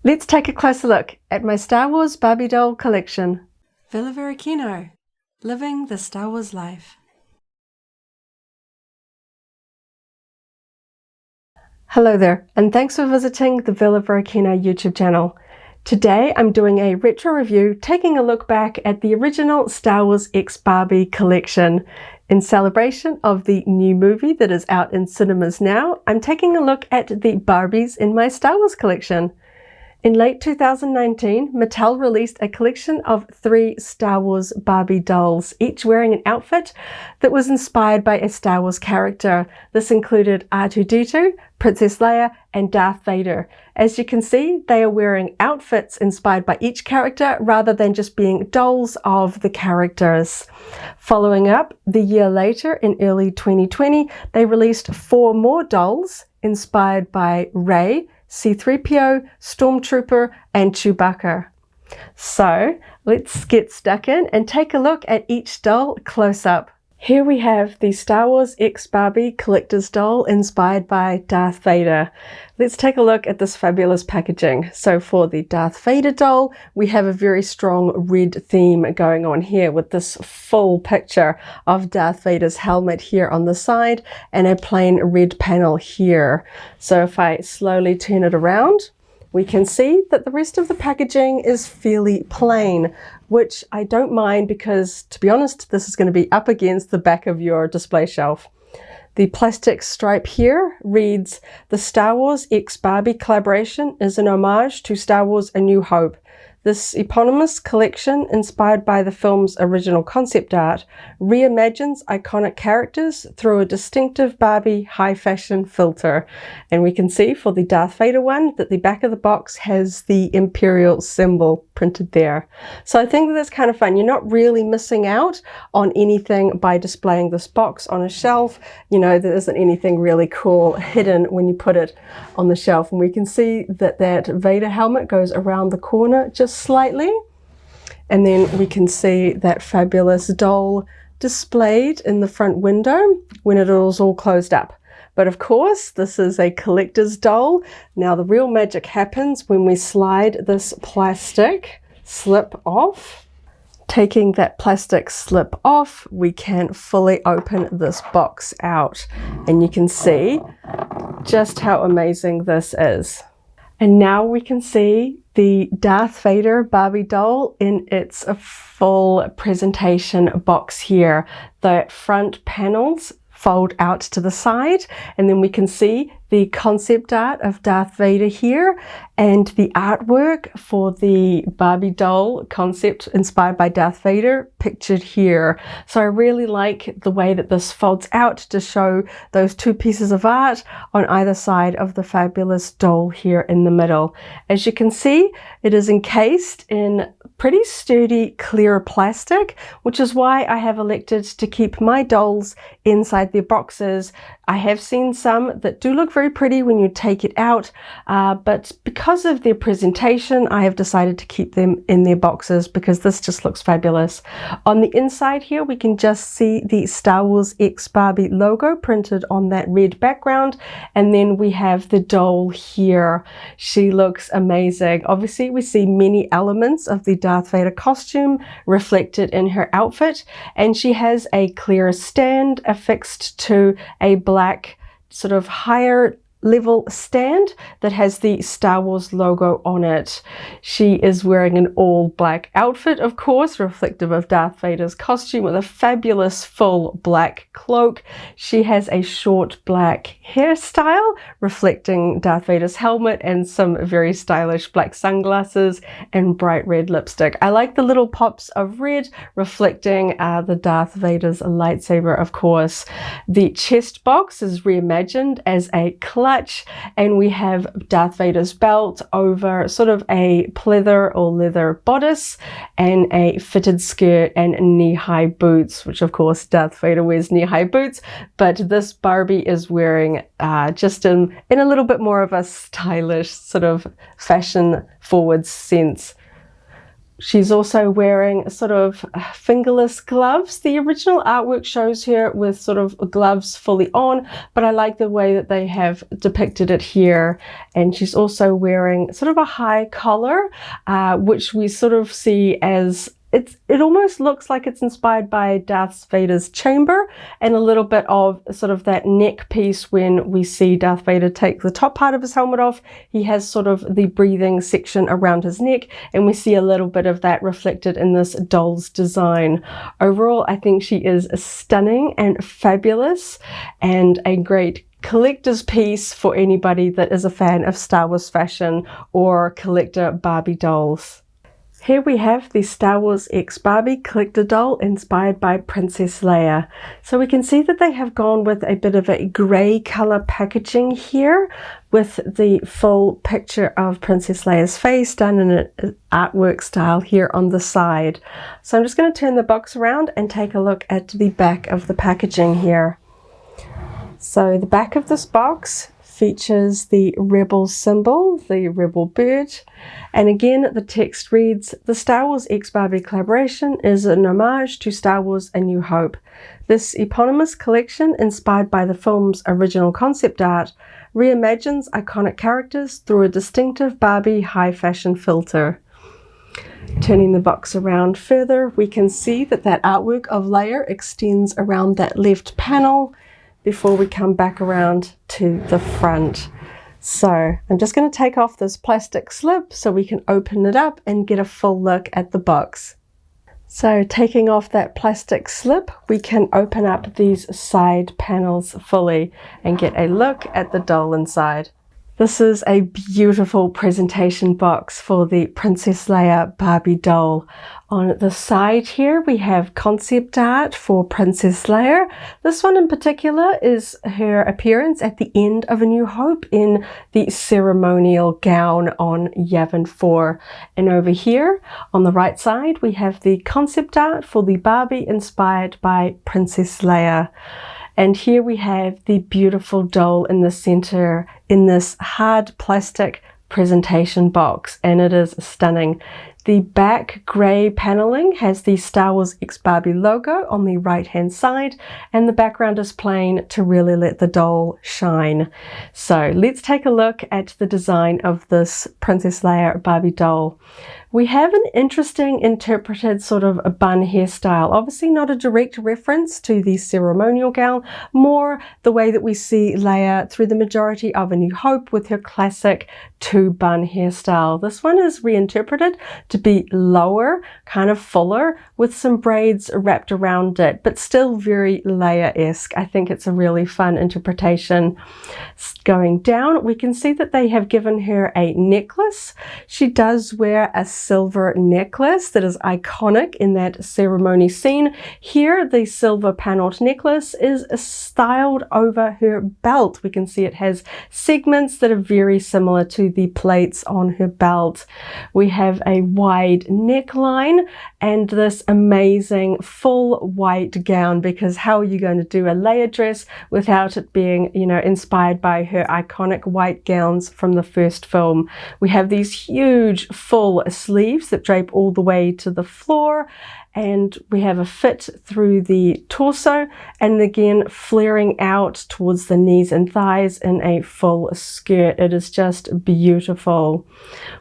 Let's take a closer look at my Star Wars Barbie doll collection. Villa Varykino, living the Star Wars life. Hello there, and thanks for visiting the Villa Varykino YouTube channel. Today I'm doing a retro review, taking a look back at the original Star Wars X Barbie collection. In celebration of the new movie that is out in cinemas now, I'm taking a look at the Barbies in my Star Wars collection. In late 2019, Mattel released a collection of 3 Star Wars Barbie dolls, each wearing an outfit that was inspired by a Star Wars character. This included R2-D2, Princess Leia, and Darth Vader. As you can see, they are wearing outfits inspired by each character rather than just being dolls of the characters. Following up, the year later, in early 2020, they released 4 more dolls inspired by Rey, C-3PO, Stormtrooper, and Chewbacca. So let's get stuck in and take a look at each doll close up. Here we have the Star Wars X Barbie collector's doll inspired by Darth Vader. Let's take a look at this fabulous packaging. So for the Darth Vader doll, we have a very strong red theme going on here with this full picture of Darth Vader's helmet here on the side and a plain red panel here. So if I slowly turn it around, we can see that the rest of the packaging is fairly plain, which I don't mind because, to be honest, this is going to be up against the back of your display shelf. The plastic stripe here reads, "The Star Wars X Barbie collaboration is an homage to Star Wars A New Hope. This eponymous collection, inspired by the film's original concept art, reimagines iconic characters through a distinctive Barbie high fashion filter." And we can see for the Darth Vader one that the back of the box has the Imperial symbol printed there. So I think that's kind of fun. You're not really missing out on anything by displaying this box on a shelf. You know, there isn't anything really cool hidden when you put it on the shelf. And we can see that that Vader helmet goes around the corner just slightly. And then we can see that fabulous doll displayed in the front window when it was all closed up. But of course, this is a collector's doll. Now the real magic happens when we slide this plastic slip off. Taking that plastic slip off, we can fully open this box out. And you can see just how amazing this is. And now we can see the Darth Vader Barbie doll in its full presentation box here. The front panels fold out to the side, and then we can see the concept art of Darth Vader here and the artwork for the Barbie doll concept inspired by Darth Vader pictured here. So I really like the way that this folds out to show those 2 pieces of art on either side of the fabulous doll here in the middle. As you can see, it is encased in pretty sturdy clear plastic, which is why I have elected to keep my dolls inside their boxes. I have seen some that do look very pretty when you take it out, but because of their presentation, I have decided to keep them in their boxes because this just looks fabulous. On the inside here, we can just see the Star Wars X Barbie logo printed on that red background, and then we have the doll here. She looks amazing. Obviously, we see many elements of the Darth Vader costume reflected in her outfit, and she has a clear stand affixed to a black sort of higher level stand that has the Star Wars logo on it. She is wearing an all black outfit, of course, reflective of Darth Vader's costume, with a fabulous full black cloak. She has a short black hairstyle reflecting Darth Vader's helmet and some very stylish black sunglasses and bright red lipstick. I like the little pops of red reflecting the Darth Vader's lightsaber, of course. The chest box is reimagined as a clutch, and we have Darth Vader's belt over sort of a pleather or leather bodice and a fitted skirt and knee-high boots, which of course Darth Vader wears knee-high boots, but this Barbie is wearing just in a little bit more of a stylish sort of fashion forward sense. She's also wearing sort of fingerless gloves. The original artwork shows her with sort of gloves fully on, but I like the way that they have depicted it here. And she's also wearing sort of a high collar, which we sort of see as it almost looks like it's inspired by Darth Vader's chamber, and a little bit of sort of that neck piece. When we see Darth Vader take the top part of his helmet off, he has sort of the breathing section around his neck, and we see a little bit of that reflected in this doll's design. Overall, I think she is stunning and fabulous, and a great collector's piece for anybody that is a fan of Star Wars fashion or collector Barbie dolls. Here we have the Star Wars X Barbie collector doll inspired by Princess Leia. So we can see that they have gone with a bit of a grey colour packaging here, with the full picture of Princess Leia's face done in an artwork style here on the side. So I'm just going to turn the box around and take a look at the back of the packaging here. So the back of this box features the Rebel symbol, the Rebel bird, and again the text reads, "The Star Wars X Barbie collaboration is an homage to Star Wars A New Hope. This eponymous collection, inspired by the film's original concept art, reimagines iconic characters through a distinctive Barbie high fashion filter." Turning the box around further, we can see that that artwork of Leia extends around that left panel before we come back around to the front. So I'm just going to take off this plastic slip so we can open it up and get a full look at the box. So taking off that plastic slip, we can open up these side panels fully and get a look at the doll inside. This is a beautiful presentation box for the Princess Leia Barbie doll. On the side here we have concept art for Princess Leia. This one in particular is her appearance at the end of A New Hope in the ceremonial gown on Yavin 4. And over here on the right side we have the concept art for the Barbie inspired by Princess Leia. And here we have the beautiful doll in the center in this hard plastic presentation box, and it is stunning. The back grey paneling has the Star Wars X Barbie logo on the right hand side, and the background is plain to really let the doll shine. So let's take a look at the design of this Princess Leia Barbie doll. We have an interesting interpreted sort of a bun hairstyle. Obviously not a direct reference to the ceremonial gown, more the way that we see Leia through the majority of A New Hope with her classic two-bun hairstyle. This one is reinterpreted to be lower, kind of fuller, with some braids wrapped around it, but still very Leia-esque. I think it's a really fun interpretation. Going down, we can see that they have given her a necklace. She does wear a silver necklace that is iconic in that ceremony scene. Here, the silver paneled necklace is styled over her belt. We can see it has segments that are very similar to the plates on her belt. We have a wide neckline and this amazing full white gown, because how are you going to do a Leia dress without it being, inspired by her iconic white gowns from the first film. We have these huge full sleeves that drape all the way to the floor, and we have a fit through the torso, and again flaring out towards the knees and thighs in a full skirt. It is just beautiful.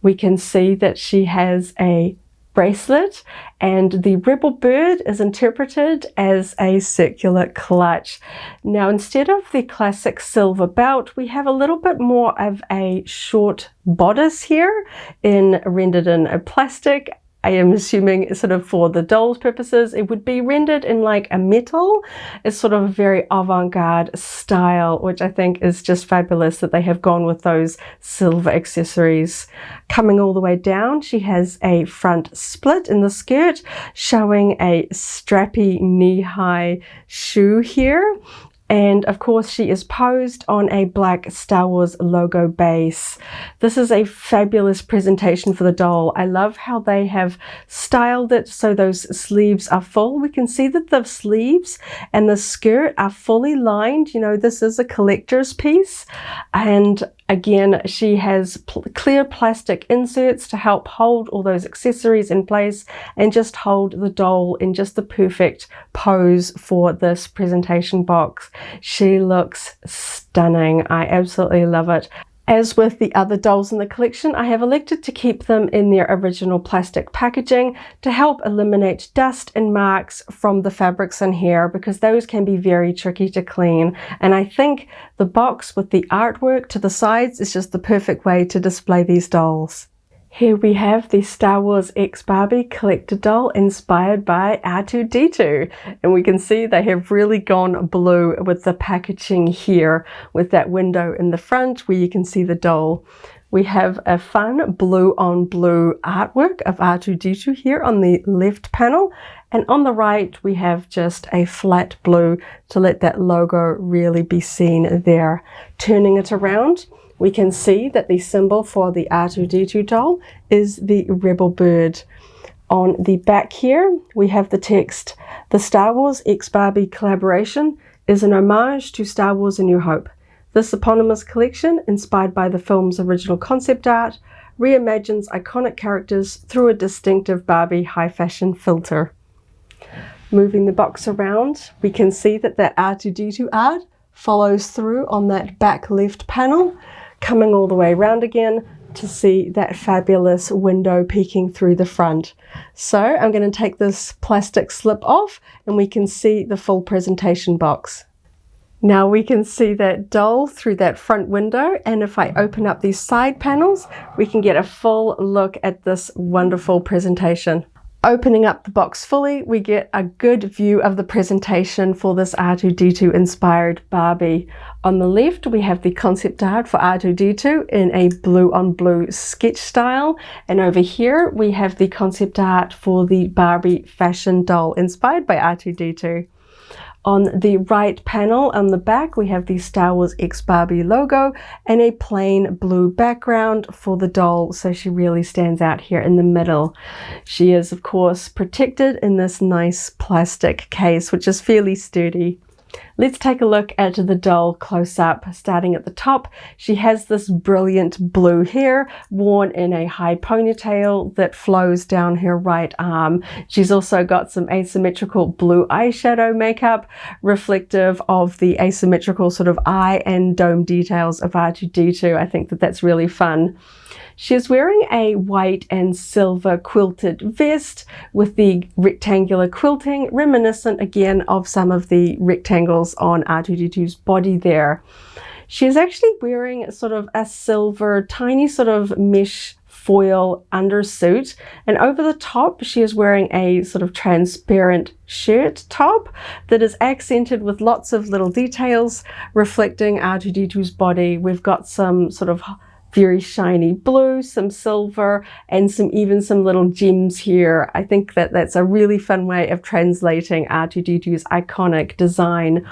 We can see that she has a bracelet, and the Rebel bird is interpreted as a circular clutch. Now, instead of the classic silver belt, we have a little bit more of a short bodice here, rendered in a plastic. I am assuming sort of for the doll's purposes, it would be rendered in like a metal. It's sort of a very avant-garde style, which I think is just fabulous that they have gone with those silver accessories. Coming all the way down, she has a front split in the skirt, showing a strappy knee-high shoe here. And of course she is posed on a black Star Wars logo base. This is a fabulous presentation for the doll. I love how they have styled it so those sleeves are full. We can see that the sleeves and the skirt are fully lined. This is a collector's piece, and Again, she has clear plastic inserts to help hold all those accessories in place and just hold the doll in just the perfect pose for this presentation box. She looks stunning. I absolutely love it. As with the other dolls in the collection, I have elected to keep them in their original plastic packaging to help eliminate dust and marks from the fabrics in here, because those can be very tricky to clean. And I think the box with the artwork to the sides is just the perfect way to display these dolls. Here we have the Star Wars X Barbie collector doll inspired by R2-D2, and we can see they have really gone blue with the packaging here, with that window in the front where you can see the doll. We have a fun blue on blue artwork of R2-D2 here on the left panel, and on the right we have just a flat blue to let that logo really be seen there. Turning it around, we can see that the symbol for the R2-D2 doll is the rebel bird. On the back here, we have the text, "The Star Wars X Barbie collaboration is an homage to Star Wars A New Hope. This eponymous collection, inspired by the film's original concept art, reimagines iconic characters through a distinctive Barbie high fashion filter." Moving the box around, we can see that that R2-D2 art follows through on that back left panel, coming all the way around again to see that fabulous window peeking through the front. So I'm going to take this plastic slip off and we can see the full presentation box. Now we can see that doll through that front window, and if I open up these side panels, we can get a full look at this wonderful presentation. Opening up the box fully, we get a good view of the presentation for this R2-D2 inspired Barbie. On the left, we have the concept art for R2-D2 in a blue on blue sketch style. And over here, we have the concept art for the Barbie fashion doll inspired by R2-D2. On the right panel on the back, we have the Star Wars X Barbie logo and a plain blue background for the doll, so she really stands out here in the middle. She is, of course, protected in this nice plastic case, which is fairly sturdy. Let's take a look at the doll close up. Starting at the top, she has this brilliant blue hair worn in a high ponytail that flows down her right arm. She's also got some asymmetrical blue eyeshadow makeup, reflective of the asymmetrical sort of eye and dome details of R2-D2. I think that that's really fun. She's wearing a white and silver quilted vest with the rectangular quilting, reminiscent again of some of the rectangles on R2-D2's body there. She's actually wearing sort of a silver, tiny sort of mesh foil undersuit, and over the top she is wearing a sort of transparent shirt top that is accented with lots of little details reflecting R2-D2's body. We've got some sort of very shiny blue, some silver, and even some little gems here. I think that that's a really fun way of translating R2-D2's iconic design.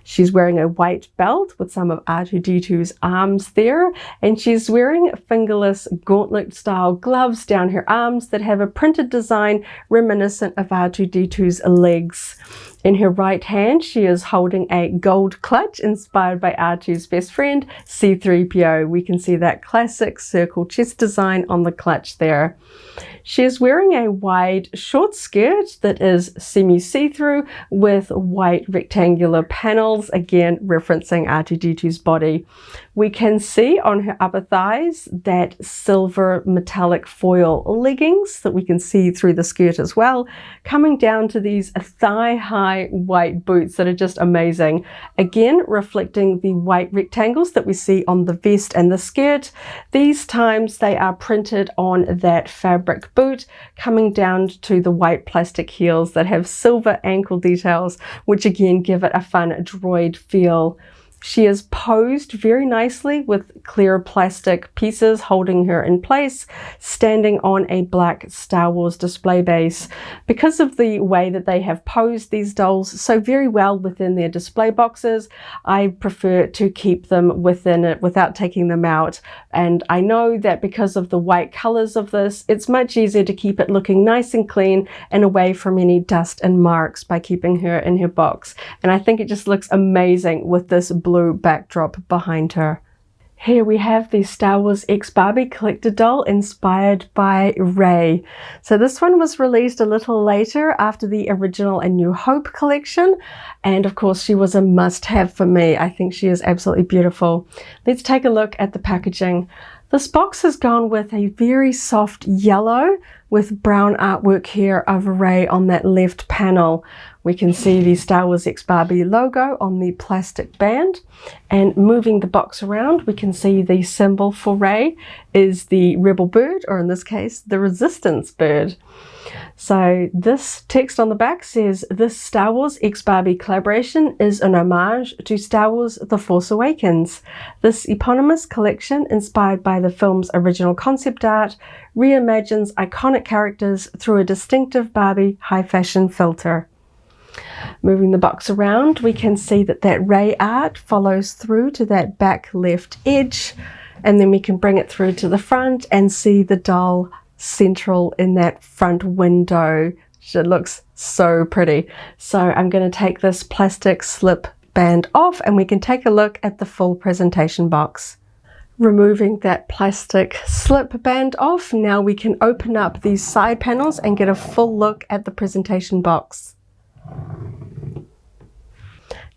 She's wearing a white belt with some of R2-D2's arms there, and she's wearing fingerless gauntlet style gloves down her arms that have a printed design reminiscent of R2-D2's legs. In her right hand, she is holding a gold clutch inspired by R2's best friend, C-3PO. We can see that classic circle chest design on the clutch there. She is wearing a wide short skirt that is semi-see-through with white rectangular panels, again referencing R2-D2's body. We can see on her upper thighs that silver metallic foil leggings that we can see through the skirt as well, coming down to these thigh-high white boots that are just amazing. Again, reflecting the white rectangles that we see on the vest and the skirt. These times they are printed on that fabric boot, coming down to the white plastic heels that have silver ankle details, which again give it a fun droid feel. She is posed very nicely with clear plastic pieces holding her in place, standing on a black Star Wars display base. Because of the way that they have posed these dolls so very well within their display boxes, I prefer to keep them within it without taking them out. And I know that because of the white colors of this, it's much easier to keep it looking nice and clean and away from any dust and marks by keeping her in her box. And I think it just looks amazing with this blue backdrop behind her. Here we have the Star Wars X Barbie collector doll inspired by Rey. So this one was released a little later after the original A New Hope collection. And of course she was a must-have for me. I think she is absolutely beautiful. Let's take a look at the packaging. This box has gone with a very soft yellow with brown artwork here of Rey on that left panel. We can see the Star Wars X Barbie logo on the plastic band, and moving the box around we can see the symbol for Rey is the rebel bird, or in this case the resistance bird. So this text on the back says, "This Star Wars X Barbie collaboration is an homage to Star Wars The Force Awakens. This eponymous collection, inspired by the film's original concept art, reimagines iconic characters through a distinctive Barbie high fashion filter." Moving the box around, we can see that that Rey art follows through to that back left edge, and then we can bring it through to the front and see the doll central in that front window. It looks so pretty. So I'm going to take this plastic slip band off and we can take a look at the full presentation box. Removing that plastic slip band off, now we can open up these side panels and get a full look at the presentation box.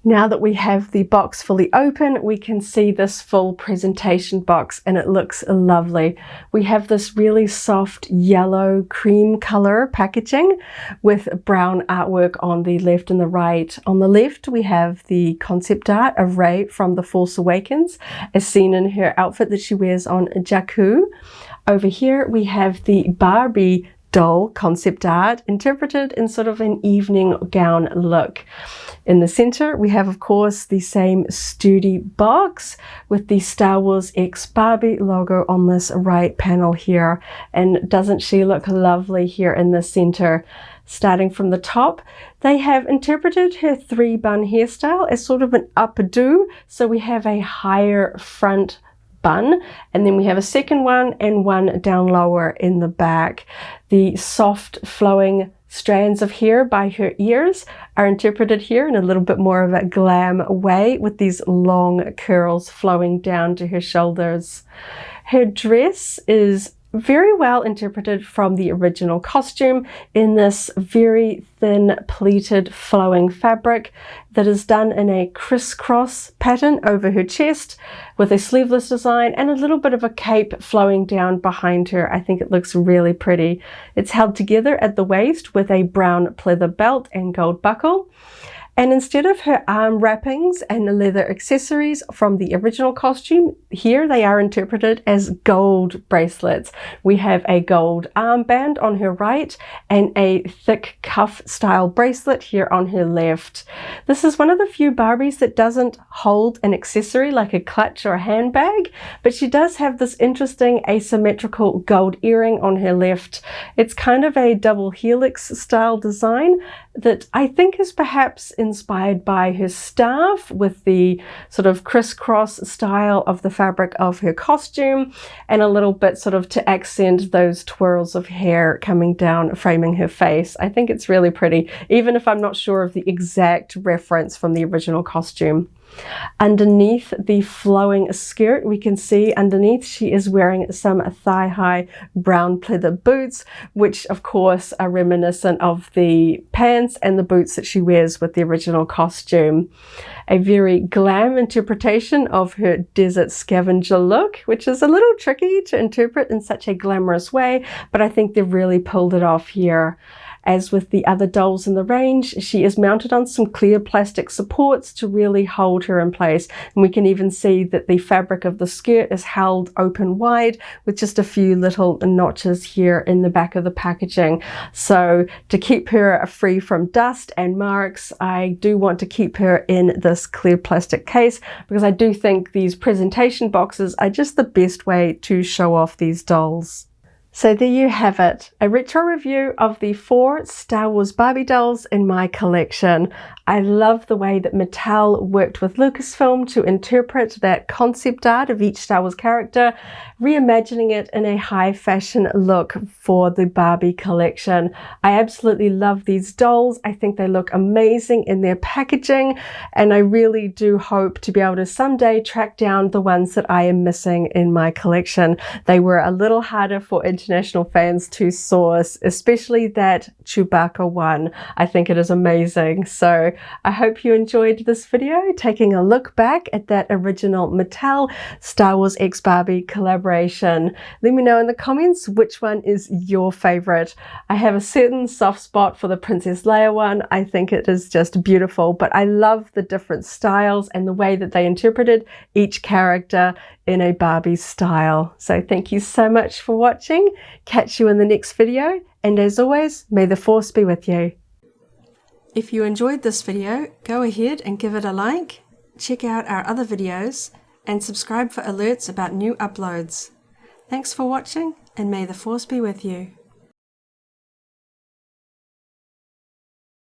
Now that we have the box fully open, we can see this full presentation box and it looks lovely. We have this really soft yellow cream color packaging with brown artwork on the left and the right. On the left, we have the concept art of Rey from The Force Awakens, as seen in her outfit that she wears on Jakku. Over here, we have the Barbie doll concept art interpreted in sort of an evening gown look. In the center, we have, of course, the same sturdy box with the Star Wars X Barbie logo on this right panel here. And doesn't she look lovely here in the center? Starting from the top, they have interpreted her three-bun hairstyle as sort of an updo. So we have a higher front bun, and then we have a second one and one down lower in the back. The soft flowing strands of hair by her ears are interpreted here in a little bit more of a glam way, with these long curls flowing down to her shoulders. Her dress is very well interpreted from the original costume in this very thin pleated flowing fabric that is done in a crisscross pattern over her chest with a sleeveless design and a little bit of a cape flowing down behind her. I think it looks really pretty. It's held together at the waist with a brown pleather belt and gold buckle. And instead of her arm wrappings and leather accessories from the original costume, here they are interpreted as gold bracelets. We have a gold armband on her right and a thick cuff style bracelet here on her left. This is one of the few Barbies that doesn't hold an accessory like a clutch or a handbag, but she does have this interesting asymmetrical gold earring on her left. It's kind of a double helix style design that I think is perhaps inspired by her staff with the sort of crisscross style of the fabric of her costume, and a little bit sort of to accent those twirls of hair coming down, framing her face. I think it's really pretty, even if I'm not sure of the exact reference from the original costume. Underneath the flowing skirt, we can see underneath she is wearing some thigh-high brown pleather boots, which of course are reminiscent of the pants and the boots that she wears with the original costume. A very glam interpretation of her desert scavenger look, which is a little tricky to interpret in such a glamorous way, but I think they've really pulled it off here. As with the other dolls in the range, she is mounted on some clear plastic supports to really hold her in place. And we can even see that the fabric of the skirt is held open wide with just a few little notches here in the back of the packaging. So to keep her free from dust and marks, I do want to keep her in this clear plastic case, because I do think these presentation boxes are just the best way to show off these dolls. So there you have it, a retro review of the 4 Star Wars Barbie dolls in my collection. I love the way that Mattel worked with Lucasfilm to interpret that concept art of each Star Wars character, reimagining it in a high fashion look for the Barbie collection. I absolutely love these dolls. I think they look amazing in their packaging, and I really do hope to be able to someday track down the ones that I am missing in my collection. They were a little harder for international fans to source, especially that Chewbacca one. I think it is amazing. So I hope you enjoyed this video, taking a look back at that original Mattel Star Wars x Barbie collaboration. Let me know in the comments which one is your favorite. I have a certain soft spot for the Princess Leia one. I think it is just beautiful, but I love the different styles and the way that they interpreted each character in a Barbie style. So thank you so much for watching. Catch you in the next video, and as always, may the Force be with you. If you enjoyed this video, go ahead and give it a like, check out our other videos, and subscribe for alerts about new uploads. Thanks for watching, and may the Force be with you.